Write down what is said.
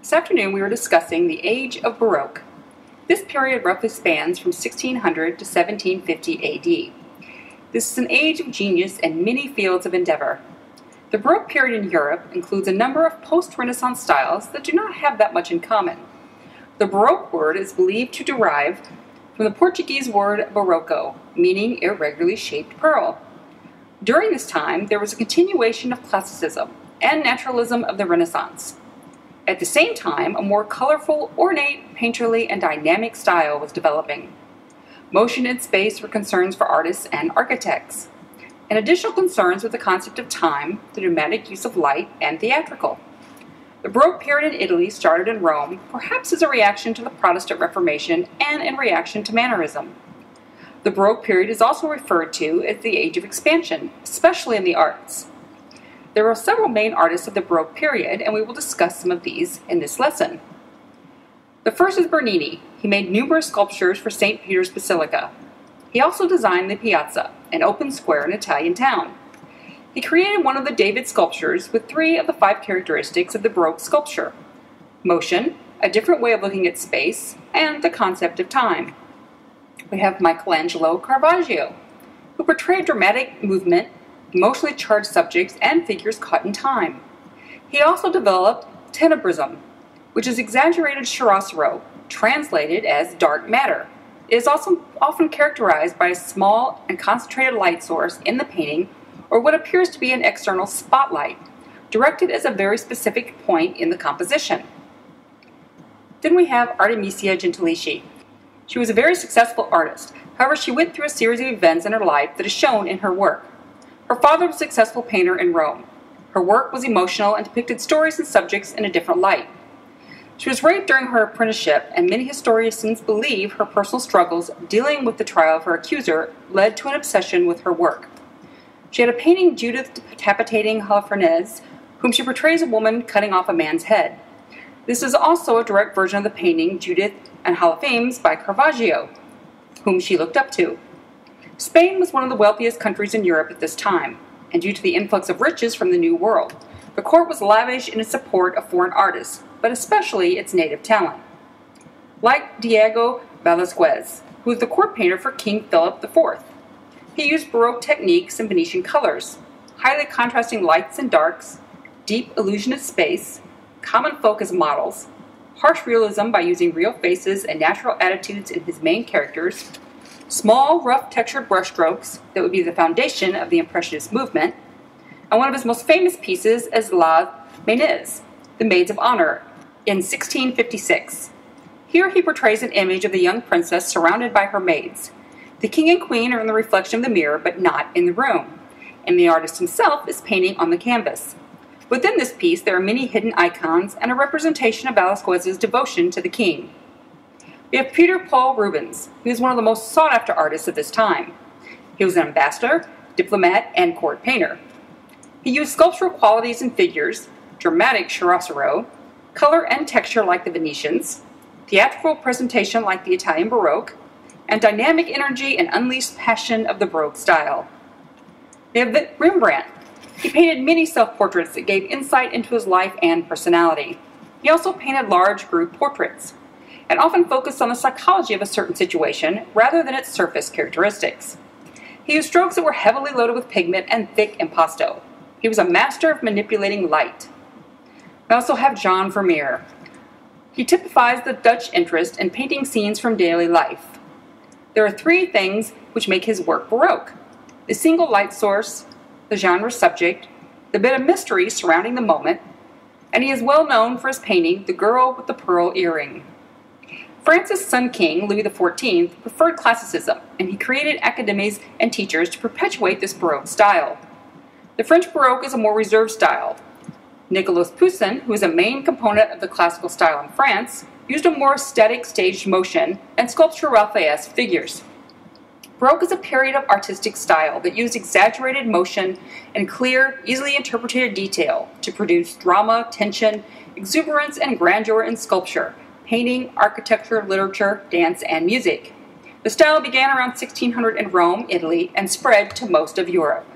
This afternoon we were discussing the age of Baroque. This period roughly spans from 1600 to 1750 AD. This is an age of genius in many fields of endeavor. The Baroque period in Europe includes a number of post-Renaissance styles that do not have that much in common. The Baroque word is believed to derive from the Portuguese word barroco, meaning irregularly shaped pearl. During this time, there was a continuation of classicism and naturalism of the Renaissance. At the same time, a more colorful, ornate, painterly, and dynamic style was developing. Motion and space were concerns for artists and architects, and additional concerns with the concept of time, the dramatic use of light, and theatrical. The Baroque period in Italy started in Rome, perhaps as a reaction to the Protestant Reformation and in reaction to Mannerism. The Baroque period is also referred to as the Age of Expansion, especially in the arts. There are several main artists of the Baroque period, and we will discuss some of these in this lesson. The first is Bernini. He made numerous sculptures for St. Peter's Basilica. He also designed the Piazza, an open square in an Italian town. He created one of the David sculptures with 3 of the 5 characteristics of the Baroque sculpture: motion, a different way of looking at space, and the concept of time. We have Michelangelo Caravaggio, who portrayed dramatic movement, emotionally charged subjects, and figures caught in time. He also developed tenebrism, which is exaggerated chiaroscuro, translated as dark matter. It is also often characterized by a small and concentrated light source in the painting, or what appears to be an external spotlight, directed at a very specific point in the composition. Then we have Artemisia Gentileschi. She was a very successful artist. However, she went through a series of events in her life that is shown in her work. Her father was a successful painter in Rome. Her work was emotional and depicted stories and subjects in a different light. She was raped during her apprenticeship, and many historians believe her personal struggles dealing with the trial of her accuser led to an obsession with her work. She had a painting, Judith decapitating Holofernes, whom she portrays a woman cutting off a man's head. This is also a direct version of the painting Judith and Holofernes by Caravaggio, whom she looked up to. Spain was one of the wealthiest countries in Europe at this time, and due to the influx of riches from the New World, the court was lavish in its support of foreign artists, but especially its native talent. Like Diego Velázquez, who was the court painter for King Philip IV. He used Baroque techniques and Venetian colors, highly contrasting lights and darks, deep illusion of space, common folk as models, harsh realism by using real faces and natural attitudes in his main characters, small, rough textured brushstrokes that would be the foundation of the Impressionist movement, and one of his most famous pieces is La Maînesse, the Maids of Honor, in 1656. Here he portrays an image of the young princess surrounded by her maids. The king and queen are in the reflection of the mirror, but not in the room, and the artist himself is painting on the canvas. Within this piece, there are many hidden icons and a representation of Velázquez's devotion to the king. We have Peter Paul Rubens, who is one of the most sought-after artists of this time. He was an ambassador, diplomat, and court painter. He used sculptural qualities in figures, dramatic chiaroscuro, color and texture like the Venetians, theatrical presentation like the Italian Baroque, and dynamic energy and unleashed passion of the Baroque style. We have Rembrandt. He painted many self-portraits that gave insight into his life and personality. He also painted large group portraits, and often focused on the psychology of a certain situation rather than its surface characteristics. He used strokes that were heavily loaded with pigment and thick impasto. He was a master of manipulating light. We also have Jan Vermeer. He typifies the Dutch interest in painting scenes from daily life. There are 3 things which make his work Baroque: the single light source, the genre subject, the bit of mystery surrounding the moment, and he is well known for his painting The Girl with the Pearl Earring. France's son king, Louis XIV, preferred classicism, and he created academies and teachers to perpetuate this Baroque style. The French Baroque is a more reserved style. Nicolas Poussin, who is a main component of the classical style in France, used a more static staged motion and sculpture Raphaelesque figures. Baroque is a period of artistic style that used exaggerated motion and clear, easily interpreted detail to produce drama, tension, exuberance, and grandeur in sculpture, painting, architecture, literature, dance, and music. The style began around 1600 in Rome, Italy, and spread to most of Europe.